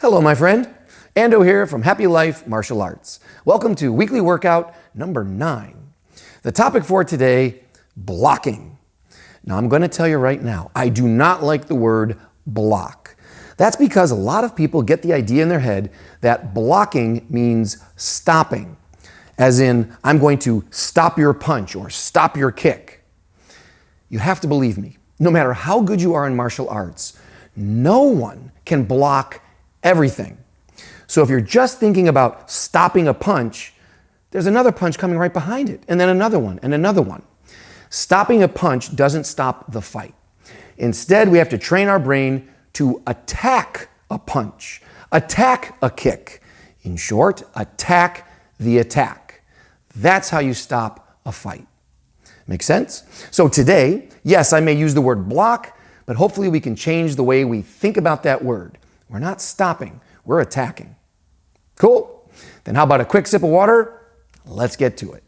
Hello, my friend. Ando here from Happy Life Martial Arts. Welcome to weekly workout number 9. The topic for today, blocking. Now, I'm going to tell you right now, I do not like the word block. That's because a lot of people get the idea in their head that blocking means stopping, as in, I'm going to stop your punch or stop your kick. You have to believe me, no matter how good you are in martial arts, no one can block everything. So if you're just thinking about stopping a punch, there's another punch coming right behind it, and then another one, and another one. Stopping a punch doesn't stop the fight. Instead, we have to train our brain to attack a punch, attack a kick. In short, attack the attack. That's how you stop a fight. Make sense? So today, yes, I may use the word block, but hopefully we can change the way we think about that word. We're not stopping, we're attacking. Cool? Then how about a quick sip of water? Let's get to it.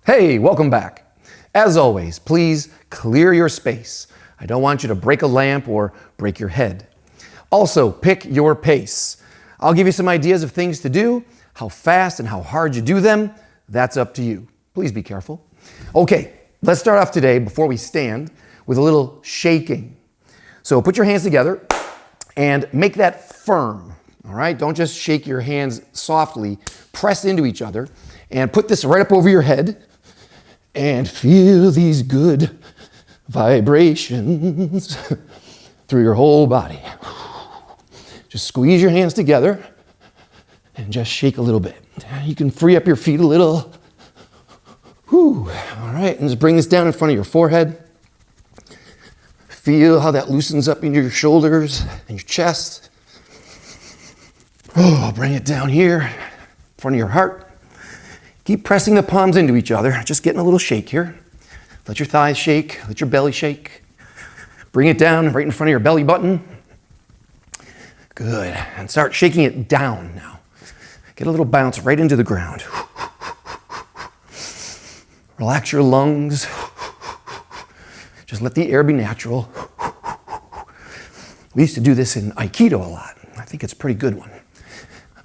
Hey, welcome back. As always, please clear your space. I don't want you to break a lamp or break your head. Also, pick your pace. I'll give you some ideas of things to do, how fast and how hard you do them. That's up to you. Please be careful. Okay, let's start off today, before we stand, with a little shaking. So put your hands together and make that firm, all right? Don't just shake your hands softly. Press into each other and put this right up over your head and feel these good vibrations through your whole body. Just squeeze your hands together and just shake a little bit. You can free up your feet a little. Whew. All right, and just bring this down in front of your forehead. Feel how that loosens up into your shoulders and your chest. Oh, bring it down here in front of your heart. Keep pressing the palms into each other, just getting a little shake here. Let your thighs shake, let your belly shake. Bring it down right in front of your belly button. Good, and start shaking it down now. Get a little bounce right into the ground. Relax your lungs. Just let the air be natural. We used to do this in Aikido a lot. I think it's a pretty good one.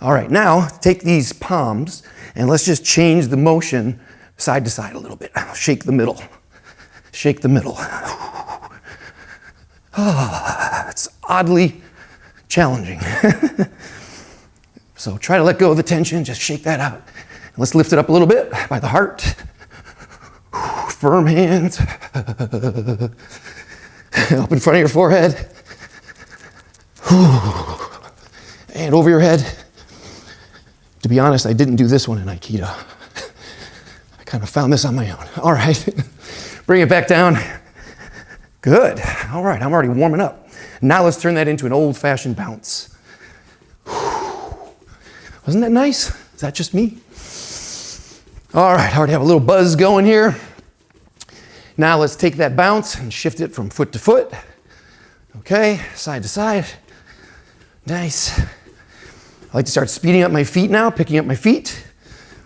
All right, now take these palms and let's just change the motion side to side a little bit. Shake the middle. Shake the middle. Oh, it's oddly challenging. So try to let go of the tension, just shake that out. Let's lift it up a little bit by the heart. Firm hands. Up in front of your forehead. And over your head. To be honest, I didn't do this one in Aikido. I kind of found this on my own. All right. Bring it back down. Good. All right, I'm already warming up. Now let's turn that into an old-fashioned bounce. Wasn't that nice? Is that just me? All right, I already have a little buzz going here. Now let's take that bounce and shift it from foot to foot. Okay, side to side. Nice. I like to start speeding up my feet now, picking up my feet.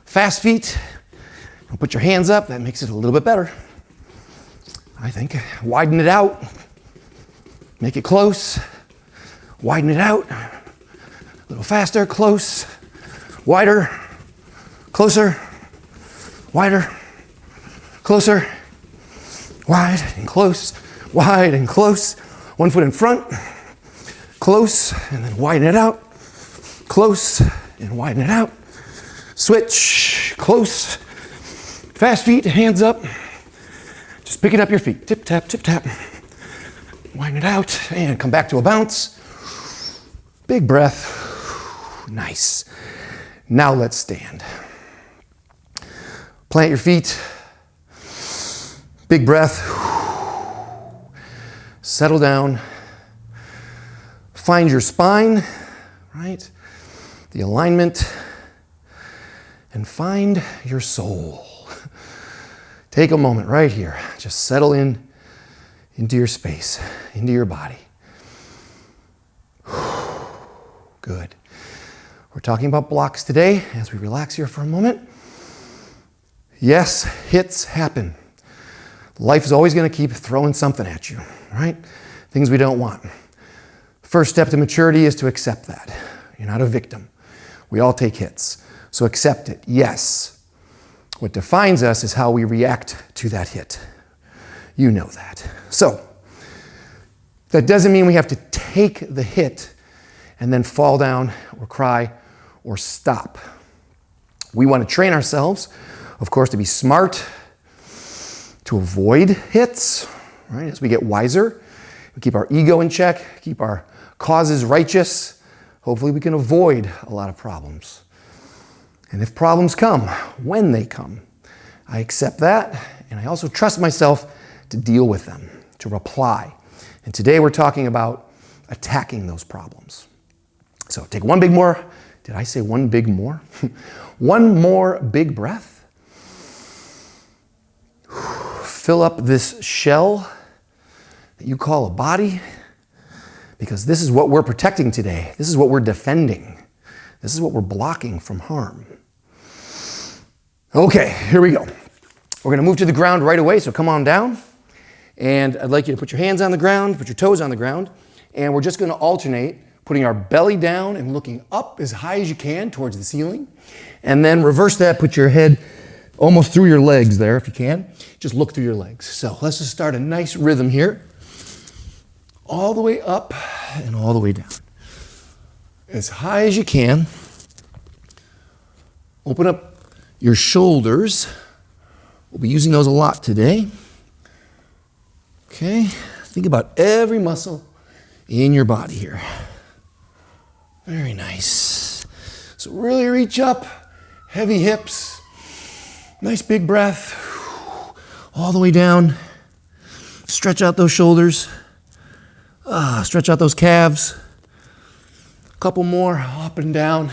Fast feet. Put your hands up, that makes it a little bit better. I think. Widen it out. Make it close. Widen it out. A little faster, close. Wider. Closer. Wider. Closer. Wide and close. Wide and close. One foot in front. Close, and then widen it out. Close, and widen it out. Switch. Close. Fast feet, hands up. Just picking up your feet. Tip, tap, tip, tap. Widen it out and come back to a bounce. Big breath. Nice. Now let's stand. Plant your feet. Big breath. Settle down. Find your spine, right? The alignment. And find your soul. Take a moment right here. Just settle in into your space, into your body. Good. We're talking about blocks today as we relax here for a moment. Yes, hits happen. Life is always going to keep throwing something at you, right? Things we don't want. First step to maturity is to accept that. You're not a victim. We all take hits. So accept it. Yes. What defines us is how we react to that hit. You know that. So, that doesn't mean we have to take the hit and then fall down or cry or stop. We want to train ourselves, of course, to be smart, to avoid hits, right? As we get wiser, we keep our ego in check, keep our causes righteous. Hopefully we can avoid a lot of problems. And if problems come, when they come, I accept that, and I also trust myself to deal with them, to reply. And today we're talking about attacking those problems. So take one big more, did I say one big more? One more big breath. Fill up this shell that you call a body, because this is what we're protecting today. This is what we're defending. This is what we're blocking from harm. Okay, here we go. We're going to move to the ground right away, so come on down. And I'd like you to put your hands on the ground, put your toes on the ground, and we're just going to alternate putting our belly down and looking up as high as you can towards the ceiling. And then reverse that, put your head almost through your legs there if you can. Just look through your legs. So let's just start a nice rhythm here. All the way up and all the way down. As high as you can. Open up your shoulders. We'll be using those a lot today. Okay, think about every muscle in your body here. Very nice. So really reach up, heavy hips, nice big breath, all the way down. Stretch out those shoulders, stretch out those calves. A couple more, up and down.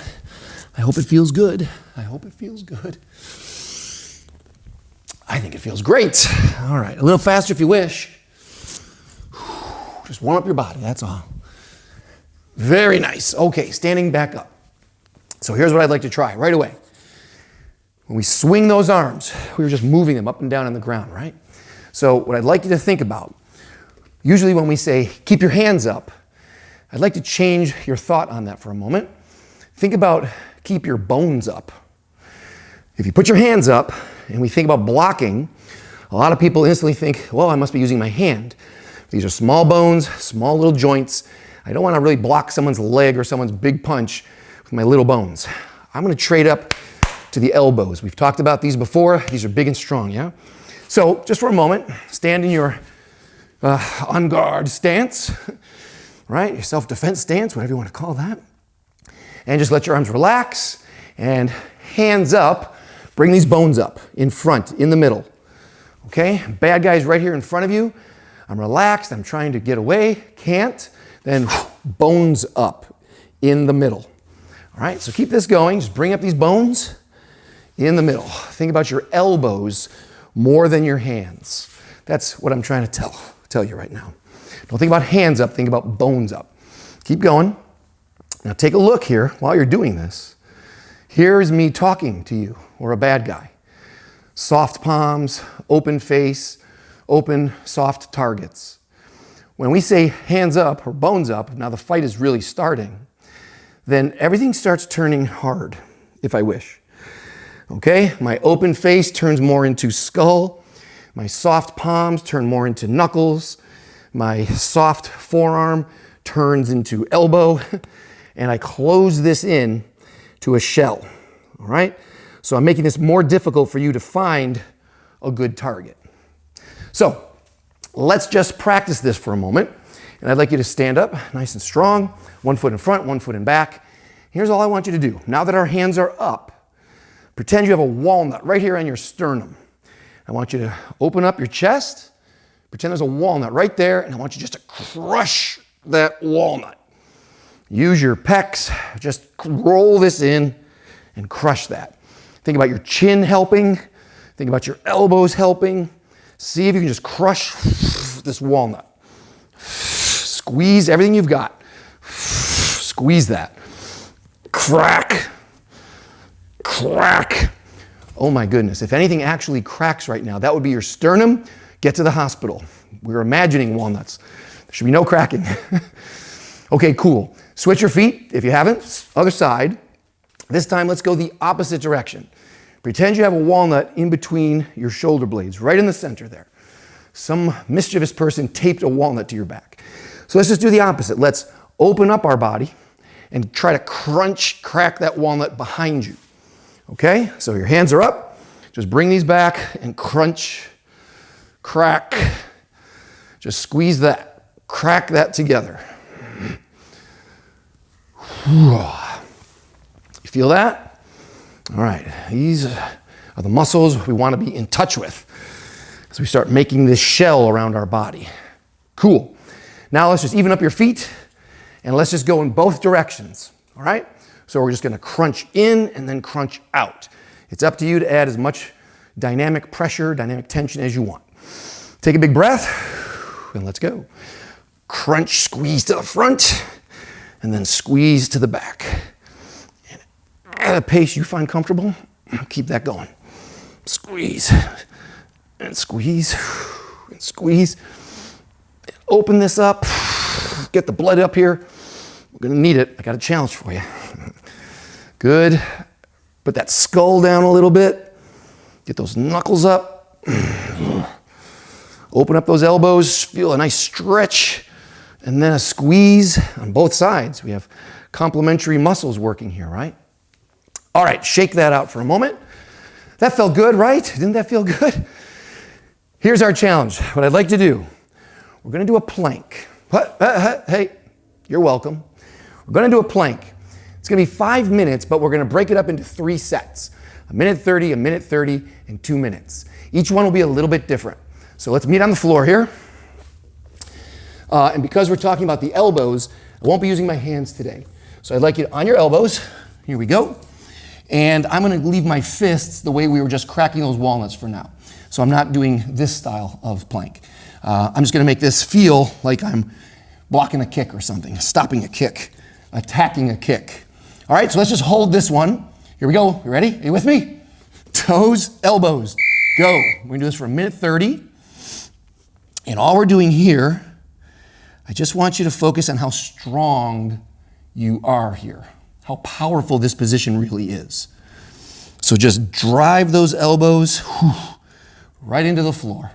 I hope it feels good. I hope it feels good. I think it feels great. All right, a little faster if you wish. Just warm up your body, that's all. Very nice. Okay, standing back up. So here's what I'd like to try right away. When we swing those arms, we were just moving them up and down on the ground, right? So what I'd like you to think about, usually when we say keep your hands up, I'd like to change your thought on that for a moment. Think about keep your bones up. If you put your hands up and we think about blocking, a lot of people instantly think, well, I must be using my hand. These are small bones, small little joints. I don't want to really block someone's leg or someone's big punch with my little bones. I'm going to trade up to the elbows. We've talked about these before. These are big and strong, yeah? So just for a moment, stand in your on guard stance, right? Your self-defense stance, whatever you want to call that. And just let your arms relax and hands up. Bring these bones up in front, in the middle. Okay? Bad guy's right here in front of you. I'm relaxed, I'm trying to get away, can't. Then bones up in the middle. All right, so keep this going. Just bring up these bones in the middle. Think about your elbows more than your hands. That's what I'm trying to tell you right now. Don't think about hands up, think about bones up. Keep going. Now take a look here while you're doing this. Here's me talking to you, or a bad guy. Soft palms, open face, open, soft targets. When we say hands up or bones up, now the fight is really starting, then everything starts turning hard, if I wish. Okay, my open face turns more into skull, my soft palms turn more into knuckles, my soft forearm turns into elbow, and I close this in to a shell, all right? So I'm making this more difficult for you to find a good target. So let's just practice this for a moment. And I'd like you to stand up nice and strong, 1 foot in front, 1 foot in back. Here's all I want you to do. Now that our hands are up, pretend you have a walnut right here on your sternum. I want you to open up your chest, pretend there's a walnut right there, and I want you just to crush that walnut. Use your pecs, just roll this in and crush that. Think about your chin helping, think about your elbows helping. See if you can just crush this walnut. Squeeze everything you've got. Squeeze that. crack, crack. Oh my goodness, if anything actually cracks right now, that would be your sternum. Get to the hospital. We're imagining walnuts. There should be no cracking. Okay, cool. Switch your feet if you haven't. Other side. This time, let's go the opposite direction. Pretend you have a walnut in between your shoulder blades, right in the center there. Some mischievous person taped a walnut to your back. So let's just do the opposite. Let's open up our body and try to crack that walnut behind you. Okay? So your hands are up. Just bring these back and crunch, crack. Just squeeze that, crack that together. You feel that? All right, these are the muscles we want to be in touch with as we start making this shell around our body. Cool. Now let's just even up your feet and let's just go in both directions, all right? So we're just going to crunch in and then crunch out. It's up to you to add as much dynamic pressure, dynamic tension as you want. Take a big breath and let's go. Crunch, squeeze to the front and then squeeze to the back. And at a pace you find comfortable, keep that going. Squeeze and squeeze and squeeze. Open this up, get the blood up here. We're gonna need it. I got a challenge for you. Good. Put that skull down a little bit. Get those knuckles up. Open up those elbows, feel a nice stretch, and then a squeeze on both sides. We have complementary muscles working here, right? All right, shake that out for a moment. That felt good, right? Didn't that feel good? Here's our challenge. What I'd like to do, we're gonna do a plank. What? Hey, you're welcome. We're gonna do a plank. It's gonna be 5 minutes, but we're gonna break it up into 3 sets. A minute 30, and 2 minutes. Each one will be a little bit different. So let's meet on the floor here. And because we're talking about the elbows, I won't be using my hands today. So I'd like you on your elbows. Here we go. And I'm gonna leave my fists the way we were just cracking those walnuts for now. So I'm not doing this style of plank. I'm just gonna make this feel like I'm blocking a kick or something, stopping a kick, attacking a kick. All right, so let's just hold this one. Here we go. You ready? Are you with me? Toes, elbows, go. We're gonna do this for a minute 30. And all we're doing here, I just want you to focus on how strong you are here, how powerful this position really is. So just drive those elbows right into the floor.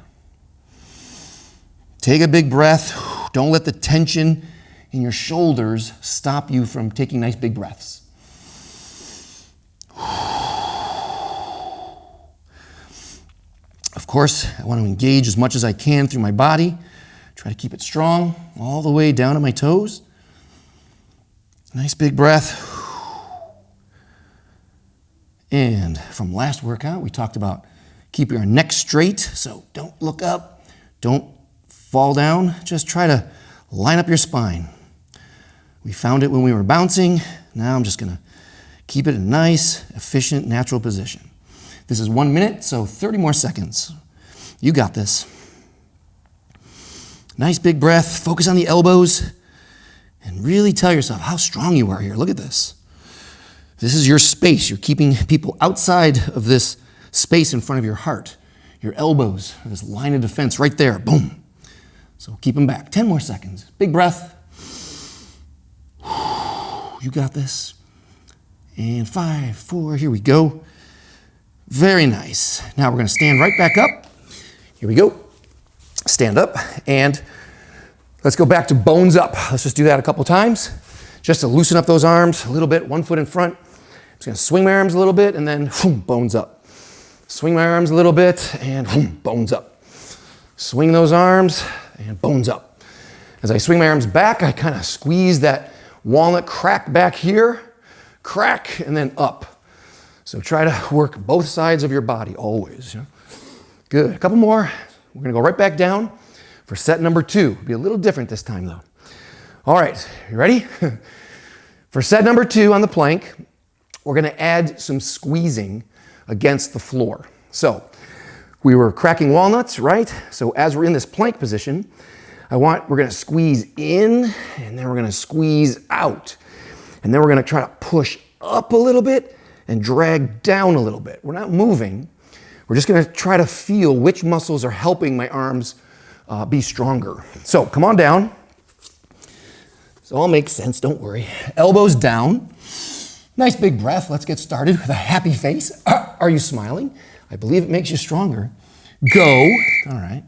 Take a big breath. Don't let the tension in your shoulders stop you from taking nice big breaths. Of course, I want to engage as much as I can through my body. Try to keep it strong all the way down to my toes. Nice big breath. And from last workout, we talked about keeping our neck straight. So don't look up, don't fall down. Just try to line up your spine. We found it when we were bouncing. Now I'm just gonna keep it in a nice, efficient, natural position. This is 1 minute, so 30 more seconds. You got this. Nice big breath, focus on the elbows, and really tell yourself how strong you are here. Look at this. This is your space. You're keeping people outside of this space in front of your heart. Your elbows are this line of defense right there, boom. So keep them back. 10 more seconds. Big breath. You got this. And 5, 4, here we go. Very nice. Now we're gonna stand right back up. Here we go. Stand up and let's go back to bones up. Let's just do that a couple times just to loosen up those arms a little bit, 1 foot in front. I'm just gonna swing my arms a little bit and then bones up. Swing my arms a little bit and bones up. Swing those arms and bones up. As I swing my arms back, I kind of squeeze that walnut crack back here, crack, and then up. So try to work both sides of your body always. Good, a couple more. We're gonna go right back down for set number 2. It'll be a little different this time though. All right, you ready? For set number 2 on the plank, we're gonna add some squeezing against the floor. So we were cracking walnuts, right? So as we're in this plank position, we're gonna squeeze in and then we're gonna squeeze out. And then we're gonna try to push up a little bit and drag down a little bit. We're not moving. We're just gonna try to feel which muscles are helping my arms be stronger. So come on down. This all makes sense, don't worry. Elbows down. Nice big breath. Let's get started with a happy face. Are you smiling? I believe it makes you stronger. Go. All right.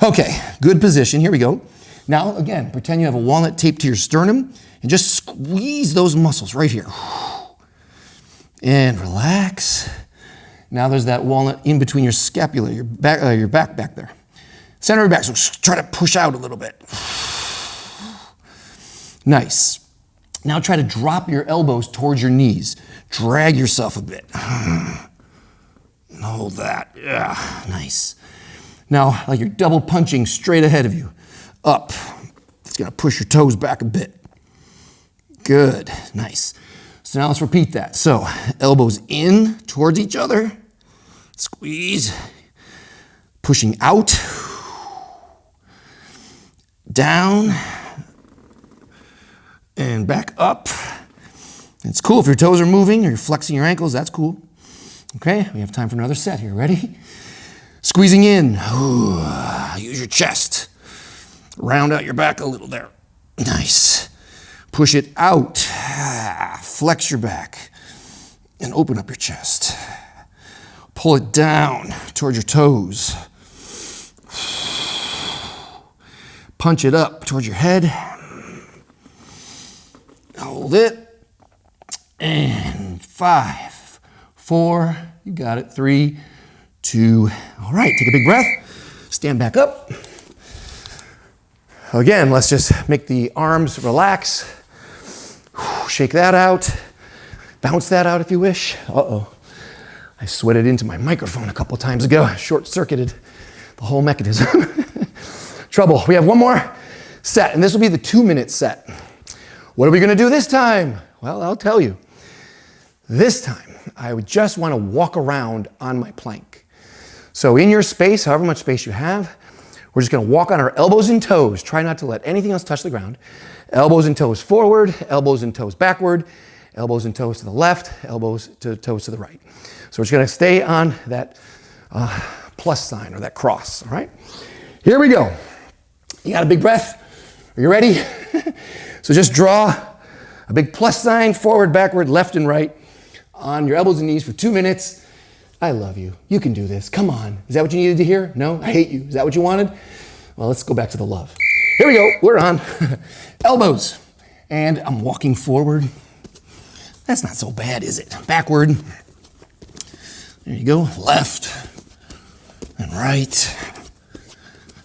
Okay, good position. Here we go. Now, again, pretend you have a walnut taped to your sternum and just squeeze those muscles right here. And relax. Now there's that walnut in between your scapula, your back back there. Center of your back, so try to push out a little bit. Nice. Now try to drop your elbows towards your knees. Drag yourself a bit. Hold that. Yeah, nice. Now, like you're double punching straight ahead of you. Up. It's gonna push your toes back a bit. Good, nice. So now let's repeat that. So, elbows in towards each other. Squeeze. Pushing out. Down. And back up. It's cool if your toes are moving or you're flexing your ankles, that's cool. Okay, we have time for another set here. Ready? Squeezing in. Ooh, use your chest. Round out your back a little there. Nice. Push it out. Flex your back and open up your chest. Pull it down towards your toes. Punch it up towards your head. Hold it. And 5, 4, you got it, 3, 2. All right, take a big breath. Stand back up. Again, let's just make the arms relax. Shake that out. Bounce that out if you wish. Uh-oh. I sweated into my microphone a couple times ago. Short-circuited the whole mechanism. Trouble. We have one more set, and this will be the 2-minute set. What are we gonna do this time? Well, I'll tell you. This time, I would just wanna walk around on my plank. So in your space, however much space you have, we're just gonna walk on our elbows and toes. Try not to let anything else touch the ground. Elbows and toes forward, elbows and toes backward, elbows and toes to the left, elbows to toes to the right. So we're just gonna stay on that plus sign or that cross, all right? Here we go. You got a big breath? Are you ready? So just draw a big plus sign, forward, backward, left and right on your elbows and knees for 2 minutes. I love you. You can do this. Come on. Is that what you needed to hear? No? I hate you. Is that what you wanted? Well, let's go back to the love. Here we go. We're on elbows. And I'm walking forward. That's not so bad, is it? Backward. There you go. Left and right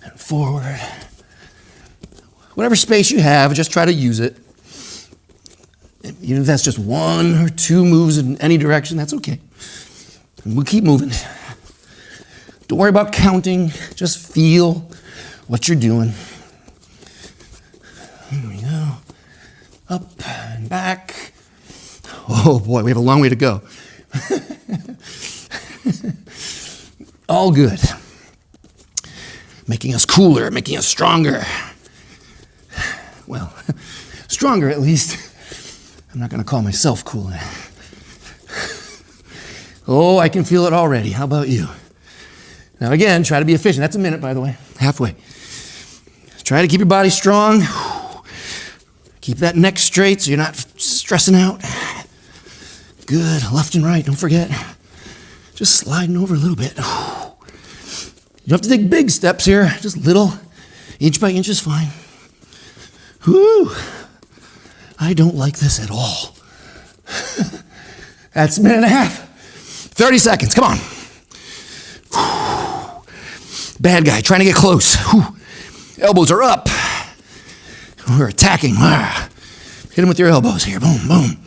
and forward. Whatever space you have, just try to use it. Even if that's just 1 or 2 moves in any direction, that's okay. And we'll keep moving. Don't worry about counting. Just feel what you're doing. Here we go. Up and back. Oh boy, we have a long way to go. All good. Making us cooler, making us stronger. Well, stronger at least. I'm not going to call myself cool now. Oh, I can feel it already. How about you? Now again, try to be efficient. That's a minute, by the way. Halfway. Try to keep your body strong. Keep that neck straight so you're not stressing out. Good. Left and right, don't forget. Just sliding over a little bit. You don't have to take big steps here. Just little. Inch by inch is fine. Whew. I don't like this at all. That's a minute and a half. 30 seconds, come on. Bad guy, trying to get close. Elbows are up. We're attacking. Hit him with your elbows here, boom, boom.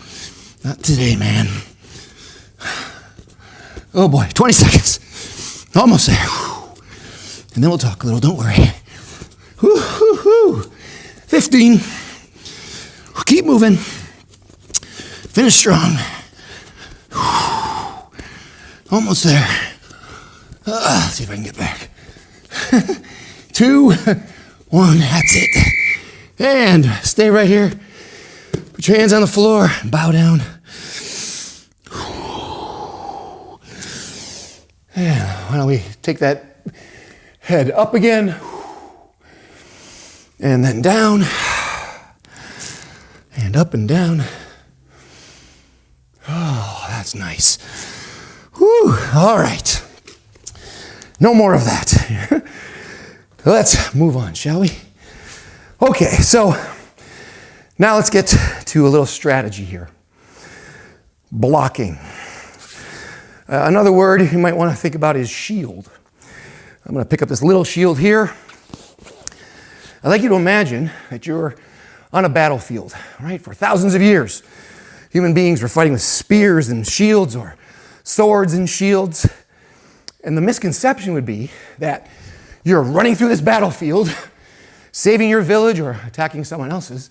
Not today, man. Oh boy, 20 seconds. Almost there. And then we'll talk a little, don't worry. 15. Keep moving. Finish strong. Almost there. Let's see if I can get back. 2, 1, that's it. And stay right here. Put your hands on the floor, bow down. And why don't we take that head up again, and then down, and up and down. Oh, that's nice. Whew, all right. No more of that. Let's move on, shall we? Okay, so now let's get to a little strategy here. Blocking. Another word you might want to think about is shield. I'm going to pick up this little shield here. I'd like you to imagine that you're on a battlefield, right? For thousands of years, human beings were fighting with spears and shields or swords and shields. And the misconception would be that you're running through this battlefield, saving your village or attacking someone else's.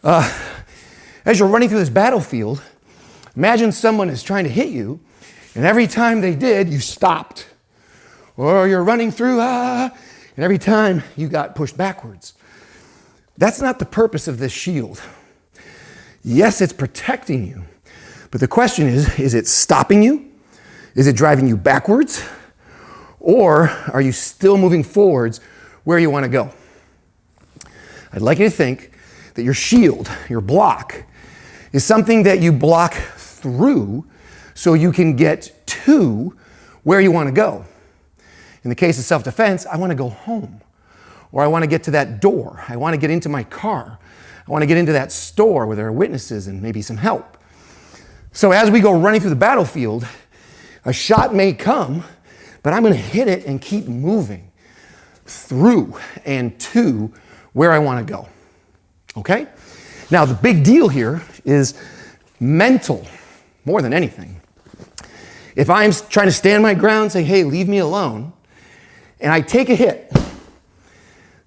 As you're running through this battlefield, imagine someone is trying to hit you, and every time they did, you stopped. Or you're running through, and every time you got pushed backwards. That's not the purpose of this shield. Yes, it's protecting you, but the question is it stopping you? Is it driving you backwards? Or are you still moving forwards where you want to go? I'd like you to think that your shield, your block, is something that you block through so you can get to where you want to go. In the case of self-defense, I want to go home, or I want to get to that door. I want to get into my car. I want to get into that store where there are witnesses and maybe some help. So as we go running through the battlefield, a shot may come, but I'm going to hit it and keep moving through and to where I want to go. Okay? Now, the big deal here is mental, more than anything. If I'm trying to stand my ground, say, hey, leave me alone, and I take a hit,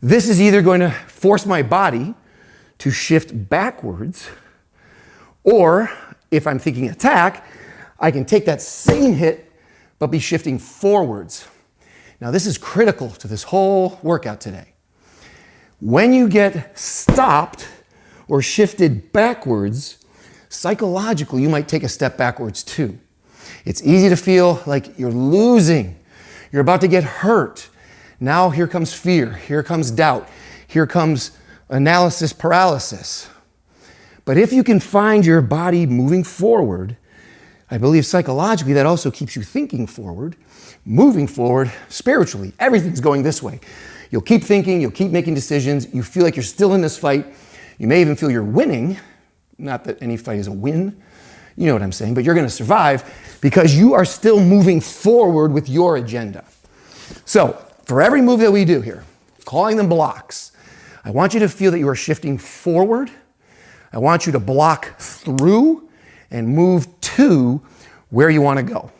this is either going to force my body to shift backwards, or if I'm thinking attack, I can take that same hit, but be shifting forwards. Now, this is critical to this whole workout today. When you get stopped or shifted backwards, psychologically, you might take a step backwards too. It's easy to feel like you're losing. You're about to get hurt. Now here comes fear. Here comes doubt. Here comes analysis paralysis. But if you can find your body moving forward, I believe psychologically that also keeps you thinking forward, moving forward spiritually. Everything's going this way. You'll keep thinking, you'll keep making decisions. You feel like you're still in this fight. You may even feel you're winning. Not that any fight is a win. You know what I'm saying, but you're going to survive because you are still moving forward with your agenda. So, for every move that we do here, calling them blocks, I want you to feel that you are shifting forward. I want you to block through and move to where you want to go.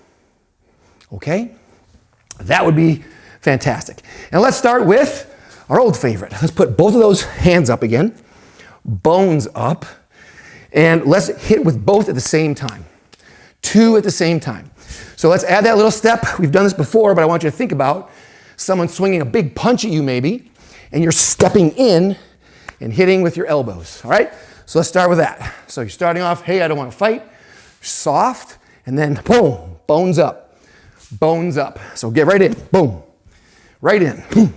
Okay? That would be fantastic. And let's start with our old favorite. Let's put both of those hands up again, bones up. And let's hit with both at the same time. Two at the same time. So let's add that little step. We've done this before, but I want you to think about someone swinging a big punch at you maybe, and you're stepping in and hitting with your elbows, all right? So let's start with that. So you're starting off, hey, I don't want to fight, soft, and then boom, bones up, bones up. So get right in, boom, right in, boom.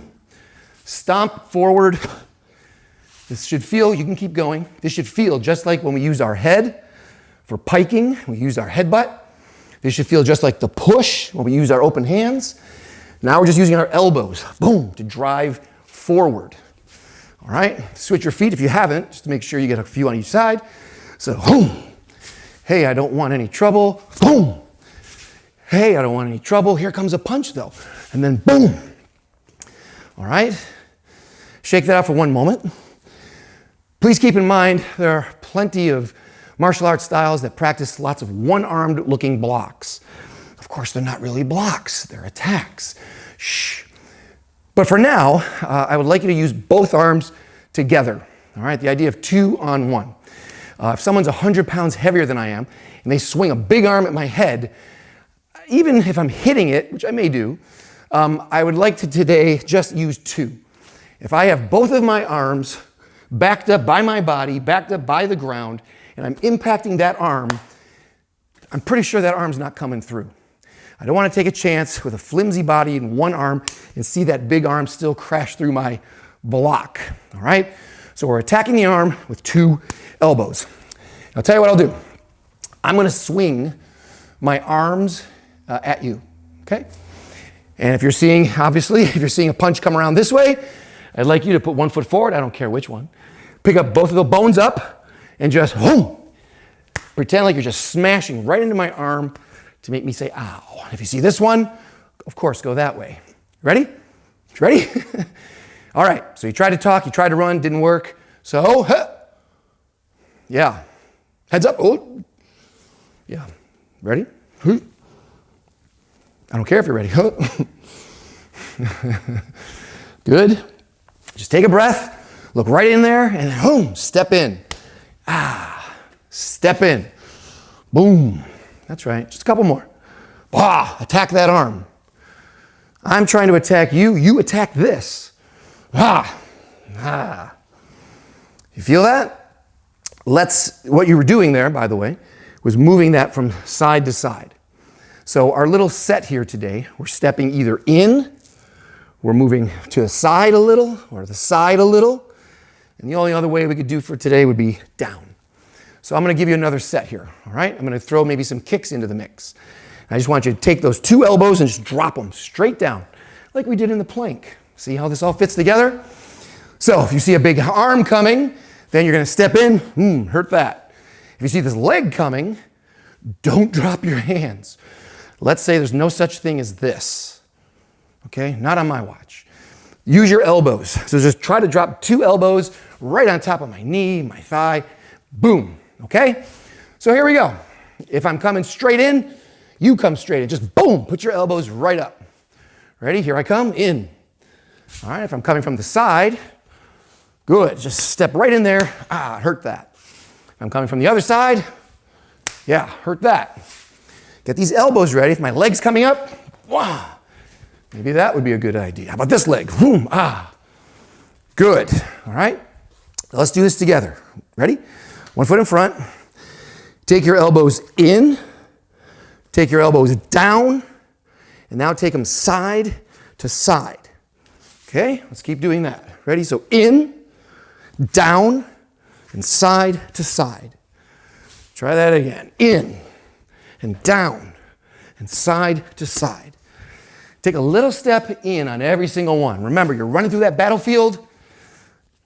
Stomp forward. This should feel, you can keep going, this should feel just like when we use our head for piking, we use our headbutt. This should feel just like the push when we use our open hands. Now we're just using our elbows, boom, to drive forward. All right, switch your feet if you haven't, just to make sure you get a few on each side. So, boom. Hey, I don't want any trouble, boom. Hey, I don't want any trouble. Here comes a punch though, and then boom. All right, shake that out for one moment. Please keep in mind, there are plenty of martial arts styles that practice lots of one-armed looking blocks. Of course, they're not really blocks, they're attacks. Shh. But for now, I would like you to use both arms together. All right, the idea of 2 on 1. If someone's 100 pounds heavier than I am, and they swing a big arm at my head, even if I'm hitting it, which I may do, I would like to today just use 2. If I have both of my arms backed up by my body, backed up by the ground, and I'm impacting that arm, I'm pretty sure that arm's not coming through. I don't want to take a chance with a flimsy body in one arm and see that big arm still crash through my block, all right? So we're attacking the arm with 2 elbows. I'll tell you what I'll do. I'm going to swing my arms at you, okay? And if you're seeing, obviously, if you're seeing a punch come around this way, I'd like you to put 1 foot forward, I don't care which one. Pick up both of the bones up and just, boom, pretend like you're just smashing right into my arm to make me say, ow. If you see this one, of course, go that way. Ready? Ready? All right, so you tried to talk, you tried to run, didn't work. So, yeah. Heads up. Oh. Yeah. Ready? I don't care if you're ready. Good. Just take a breath, look right in there, and boom, step in. Step in. Boom. That's right. Just a couple more. Attack that arm. I'm trying to attack you. You attack this. You feel that? What you were doing there, by the way, was moving that from side to side. So our little set here today, we're stepping either in, we're moving to the side a little, or the side a little, and the only other way we could do for today would be down. So I'm going to give you another set here, all right? I'm going to throw maybe some kicks into the mix. I just want you to take those 2 elbows and just drop them straight down, like we did in the plank. See how this all fits together? So if you see a big arm coming, then you're going to step in, hurt that. If you see this leg coming, don't drop your hands. Let's say there's no such thing as this, okay? Not on my watch. Use your elbows. So just try to drop 2 elbows right on top of my knee, my thigh, boom, okay? So here we go. If I'm coming straight in, you come straight in. Just boom, put your elbows right up. Ready? Here I come, in. All right, if I'm coming from the side, good. Just step right in there. Hurt that. If I'm coming from the other side, yeah, hurt that. Get these elbows ready. If my leg's coming up, maybe that would be a good idea. How about this leg? Boom, Good. All right, let's do this together. Ready? 1 foot in front. Take your elbows in. Take your elbows down. And now take them side to side. Okay, let's keep doing that. Ready? So in, down, and side to side. Try that again. In, and down, and side to side. Take a little step in on every single one. Remember, you're running through that battlefield.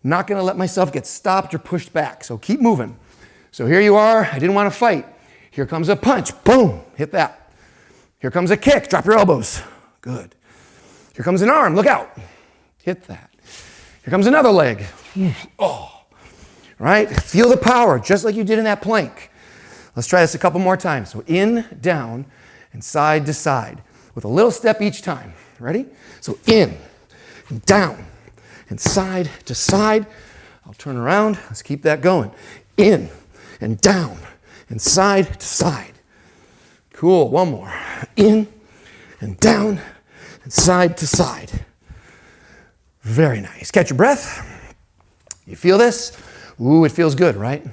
Not going to let myself get stopped or pushed back, so keep moving. So here you are. I didn't want to fight. Here comes a punch. Boom. Hit that. Here comes a kick. Drop your elbows. Good. Here comes an arm. Look out. Hit that. Here comes another leg. Oh. Right? Feel the power, just like you did in that plank. Let's try this a couple more times. So in, down, and side to side, with a little step each time. Ready? So in, and down, and side to side. I'll turn around. Let's keep that going. In, and down, and side to side. Cool. One more. In, and down, and side to side. Very nice. Catch your breath. You feel this? Ooh, it feels good, right?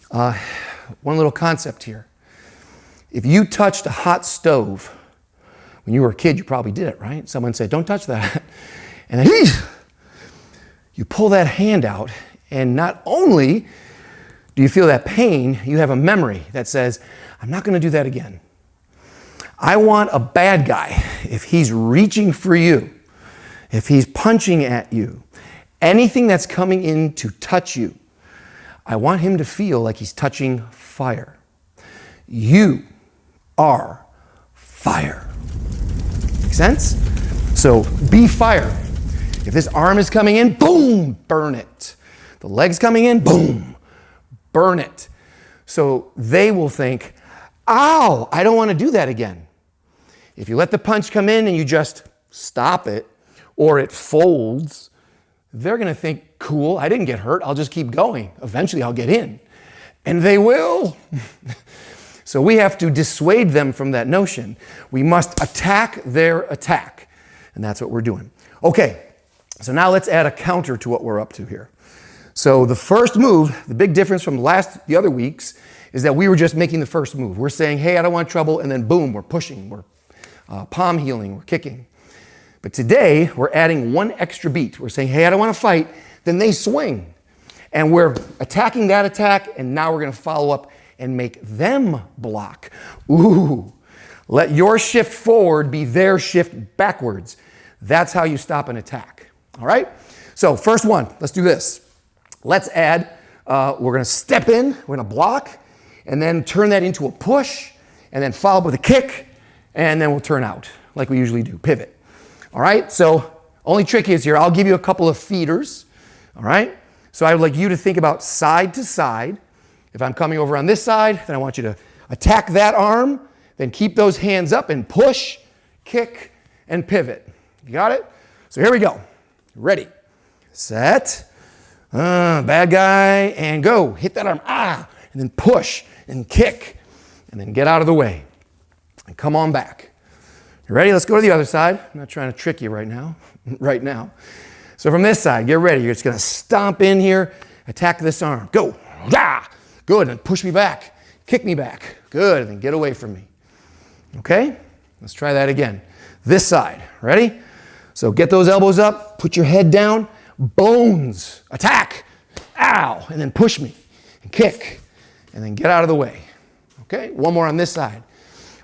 One little concept here. If you touched a hot stove, when you were a kid, you probably did it, right? Someone said, don't touch that. And then you pull that hand out, and not only do you feel that pain, you have a memory that says, I'm not going to do that again. I want a bad guy, if he's reaching for you, if he's punching at you, anything that's coming in to touch you, I want him to feel like he's touching fire. You are fire. Make sense? So be fire. If this arm is coming in, boom, burn it. The leg's coming in, boom, burn it. So they will think, ow, I don't want to do that again. If you let the punch come in and you just stop it, or it folds, they're going to think, cool, I didn't get hurt, I'll just keep going. Eventually I'll get in. And they will. So we have to dissuade them from that notion. We must attack their attack. And that's what we're doing. Okay, so now let's add a counter to what we're up to here. So the first move, the big difference from the other weeks, is that we were just making the first move. We're saying, hey, I don't want trouble, and then boom, we're pushing, we're palm healing, we're kicking. But today, we're adding one extra beat. We're saying, hey, I don't want to fight. Then they swing. And we're attacking that attack, and now we're going to follow up and make them block. Ooh, let your shift forward be their shift backwards. That's how you stop an attack. All right? So first one, let's do this. Let's add, we're going to step in, we're going to block, and then turn that into a push, and then follow up with a kick, and then we'll turn out like we usually do, pivot. All right, so only trick is here, I'll give you a couple of feeders, all right? So I would like you to think about side to side. If I'm coming over on this side, then I want you to attack that arm, then keep those hands up and push, kick, and pivot. You got it? So here we go. Ready, set, bad guy, and go. Hit that arm, and then push and kick, and then get out of the way. And come on back. You ready? Let's go to the other side. I'm not trying to trick you right now. So from this side, get ready. You're just going to stomp in here, attack this arm. Go. Good. And push me back. Kick me back. Good. And then get away from me. Okay? Let's try that again. This side. Ready? So get those elbows up. Put your head down. Bones. Attack. Ow. And then push me. And kick. And then get out of the way. Okay? One more on this side.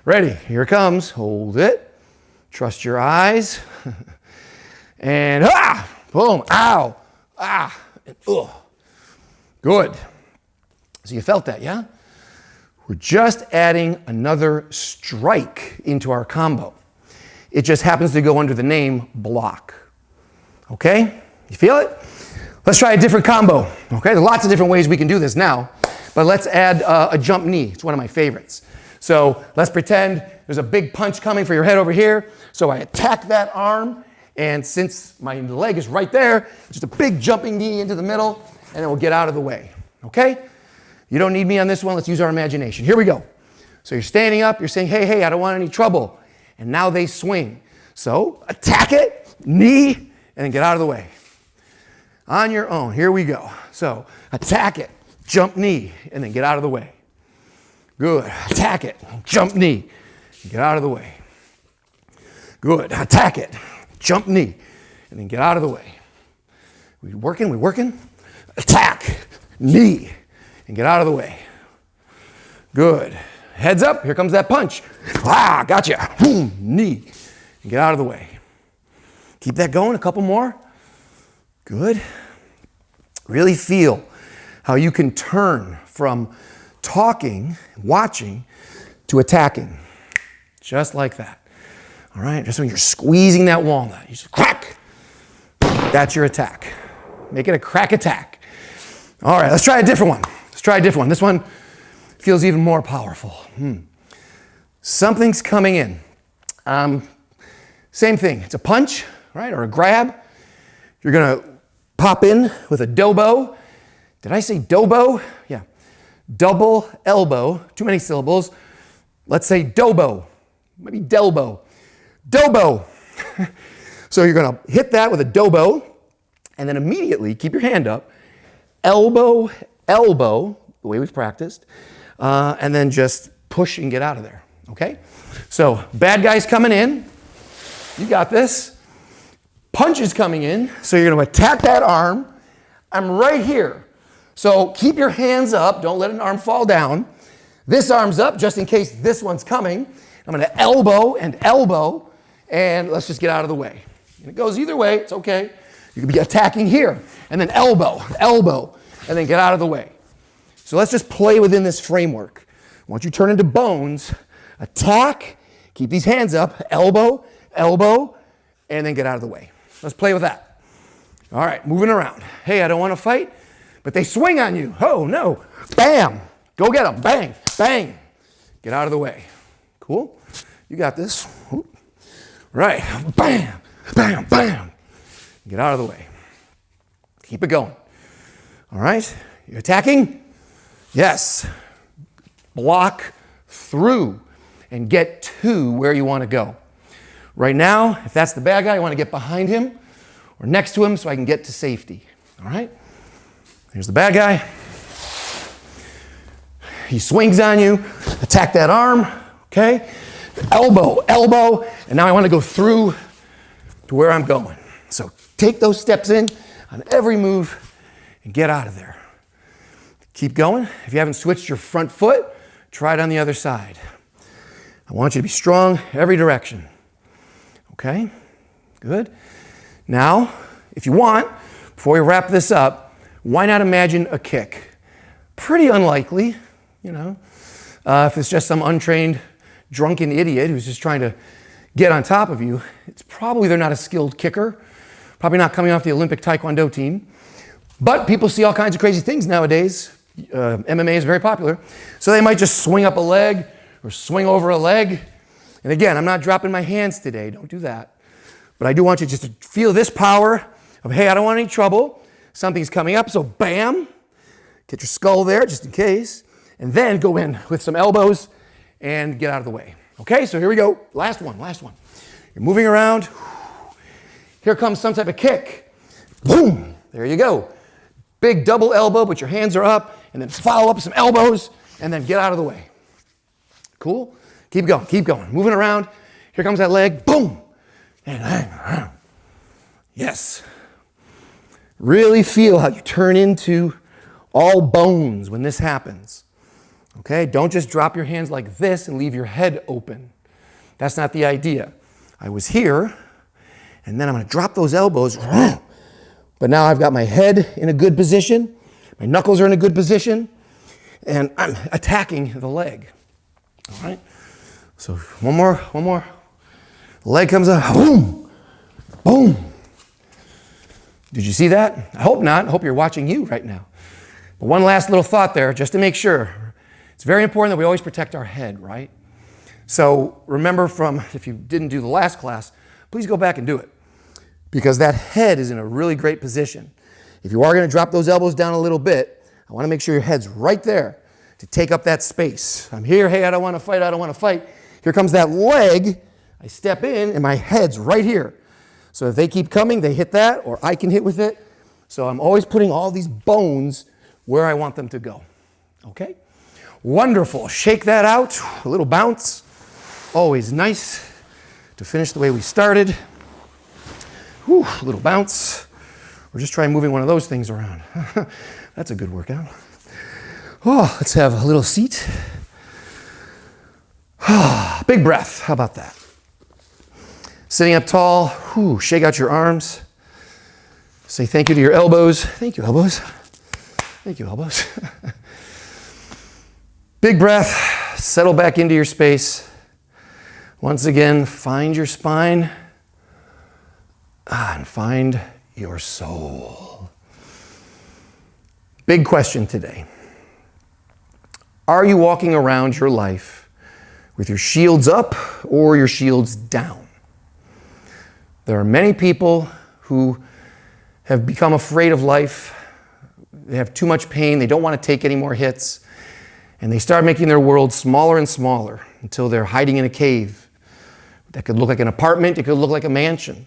Ready? Here it comes. Hold it. Trust your eyes. And boom, ow, and Good. So you felt that, yeah? We're just adding another strike into our combo. It just happens to go under the name block. Okay? You feel it? Let's try a different combo. Okay? There's lots of different ways we can do this now, but let's add a jump knee. It's one of my favorites. So let's pretend there's a big punch coming for your head over here. So I attack that arm, and since my leg is right there, just a big jumping knee into the middle, and then we'll get out of the way. Okay? You don't need me on this one. Let's use our imagination. Here we go. So you're standing up. You're saying, hey, I don't want any trouble. And now they swing. So attack it, knee, and then get out of the way. On your own. Here we go. So attack it, jump knee, and then get out of the way. Good. Attack it. Jump knee. Get out of the way. Good. Attack it. Jump knee. And then get out of the way. We working? Attack. Knee. And get out of the way. Good. Heads up. Here comes that punch. Gotcha. Boom. Knee. And get out of the way. Keep that going. A couple more. Good. Really feel how you can turn from talking, watching, to attacking. Just like that. All right? Just when you're squeezing that walnut, you just crack. That's your attack. Make it a crack attack. All right, let's try a different one. This one feels even more powerful. Something's coming in. Same thing. It's a punch, right, or a grab. You're going to pop in with a DOBOW. Did I say DOBOW? Yeah. Double elbow, too many syllables. Let's say DOBOW, maybe DELBOW. DOBOW. So you're going to hit that with a DOBOW, and then immediately keep your hand up, elbow, elbow, the way we've practiced, and then just push and get out of there, okay? So bad guy's coming in. You got this. Punch is coming in, so you're going to attack that arm. I'm right here. So keep your hands up. Don't let an arm fall down. This arm's up just in case this one's coming. I'm going to elbow and elbow, and let's just get out of the way. And it goes either way. It's okay. You could be attacking here, and then elbow, elbow, and then get out of the way. So let's just play within this framework. Once you turn into bones, attack, keep these hands up, elbow, elbow, and then get out of the way. Let's play with that. All right, moving around. Hey, I don't want to fight, but they swing on you. Oh, no. Bam. Go get them. Bang, bang. Get out of the way. Cool? You got this. Right. Bam, bam, bam. Get out of the way. Keep it going. All right? You're attacking? Yes. Block through and get to where you want to go. Right now, if that's the bad guy, I want to get behind him or next to him so I can get to safety. All right? Here's the bad guy. He swings on you, attack that arm, okay? Elbow, elbow, and now I want to go through to where I'm going. So take those steps in on every move and get out of there. Keep going. If you haven't switched your front foot, try it on the other side. I want you to be strong every direction. Okay? Good. Now, if you want, before we wrap this up, why not imagine a kick? Pretty unlikely, you know. If it's just some untrained, drunken idiot who's just trying to get on top of you, it's probably they're not a skilled kicker, probably not coming off the Olympic Taekwondo team. But people see all kinds of crazy things nowadays. MMA is very popular. So they might just swing up a leg or swing over a leg. And again, I'm not dropping my hands today. Don't do that. But I do want you just to feel this power of, hey, I don't want any trouble. Something's coming up, so bam. Get your skull there just in case. And then go in with some elbows and get out of the way. Okay, so here we go. Last one. You're moving around. Here comes some type of kick. Boom. There you go. Big double elbow, but your hands are up. And then follow up with some elbows. And then get out of the way. Cool? Keep going. Moving around. Here comes that leg. Boom. And yes. Really feel how you turn into all bones when this happens. Okay? Don't just drop your hands like this and leave your head open. That's not the idea. I was here, and then I'm going to drop those elbows. But now I've got my head in a good position. My knuckles are in a good position. And I'm attacking the leg. All right? So one more. The leg comes up. Boom. Boom. Did you see that? I hope not. I hope you're watching you right now. But one last little thought there, just to make sure. It's very important that we always protect our head, right? So remember from, if you didn't do the last class, please go back and do it. Because that head is in a really great position. If you are going to drop those elbows down a little bit, I want to make sure your head's right there to take up that space. I'm here, hey, I don't want to fight. Here comes that leg. I step in and my head's right here. So if they keep coming, they hit that, or I can hit with it. So I'm always putting all these bones where I want them to go. Okay? Wonderful. Shake that out. A little bounce. Always nice to finish the way we started. Whew, a little bounce. Or just try moving one of those things around. That's a good workout. Oh, let's have a little seat. Big breath. How about that? Sitting up tall. Whew, shake out your arms. Say thank you to your elbows. Thank you, elbows. Thank you, elbows. Big breath. Settle back into your space. Once again, find your spine and find your soul. Big question today. Are you walking around your life with your shields up or your shields down? There are many people who have become afraid of life. They have too much pain. They don't want to take any more hits. And they start making their world smaller and smaller until they're hiding in a cave. That could look like an apartment. It could look like a mansion.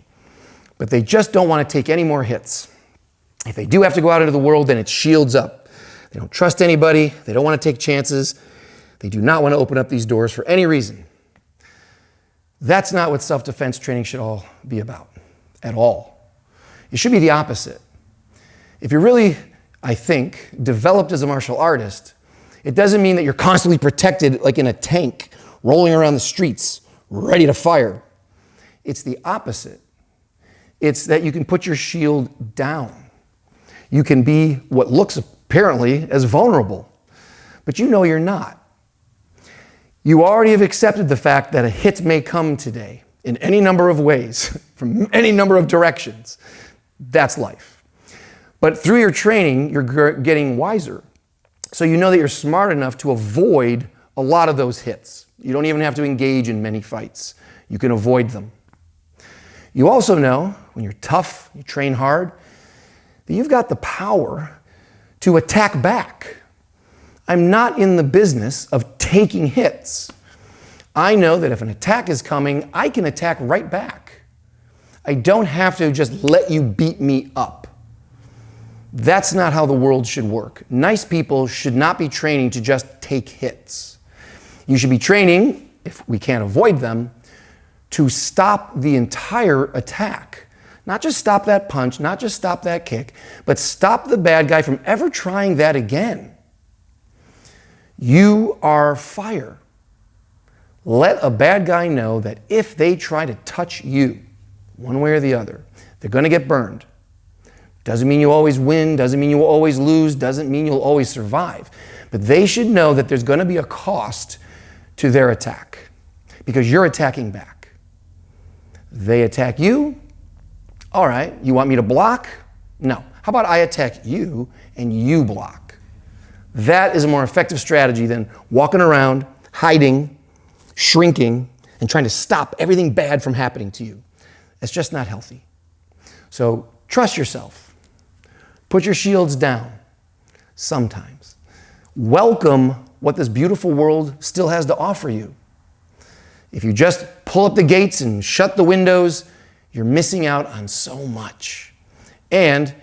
But they just don't want to take any more hits. If they do have to go out into the world, then it's shields up. They don't trust anybody. They don't want to take chances. They do not want to open up these doors for any reason. That's not what self-defense training should all be about at all. It should be the opposite. If you're really, I think, developed as a martial artist, it doesn't mean that you're constantly protected like in a tank, rolling around the streets, ready to fire. It's the opposite. It's that you can put your shield down. You can be what looks apparently as vulnerable, but you know you're not. You already have accepted the fact that a hit may come today in any number of ways, from any number of directions. That's life. But through your training, you're getting wiser. So you know that you're smart enough to avoid a lot of those hits. You don't even have to engage in many fights. You can avoid them. You also know, when you're tough, you train hard, that you've got the power to attack back. I'm not in the business of taking hits. I know that if an attack is coming, I can attack right back. I don't have to just let you beat me up. That's not how the world should work. Nice people should not be training to just take hits. You should be training, if we can't avoid them, to stop the entire attack. Not just stop that punch, not just stop that kick, but stop the bad guy from ever trying that again. You are fire. Let a bad guy know that if they try to touch you, one way or the other, they're going to get burned. Doesn't mean you always win, doesn't mean you will always lose, doesn't mean you'll always survive. But they should know that there's going to be a cost to their attack because you're attacking back. They attack you. All right, you want me to block? No. How about I attack you and you block? That is a more effective strategy than walking around, hiding, shrinking, and trying to stop everything bad from happening to you. It's just not healthy. So trust yourself. Put your shields down sometimes. Welcome what this beautiful world still has to offer you. If you just pull up the gates and shut the windows, you're missing out on so much. And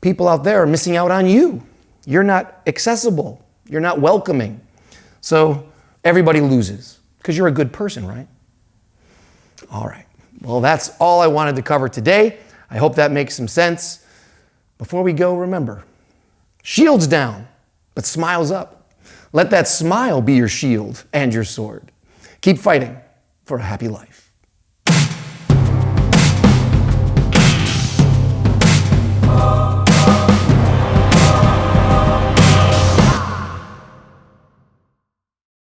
people out there are missing out on you. You're not accessible. You're not welcoming. So everybody loses because you're a good person, right? All right. Well, that's all I wanted to cover today. I hope that makes some sense. Before we go, remember, shields down, but smiles up. Let that smile be your shield and your sword. Keep fighting for a happy life.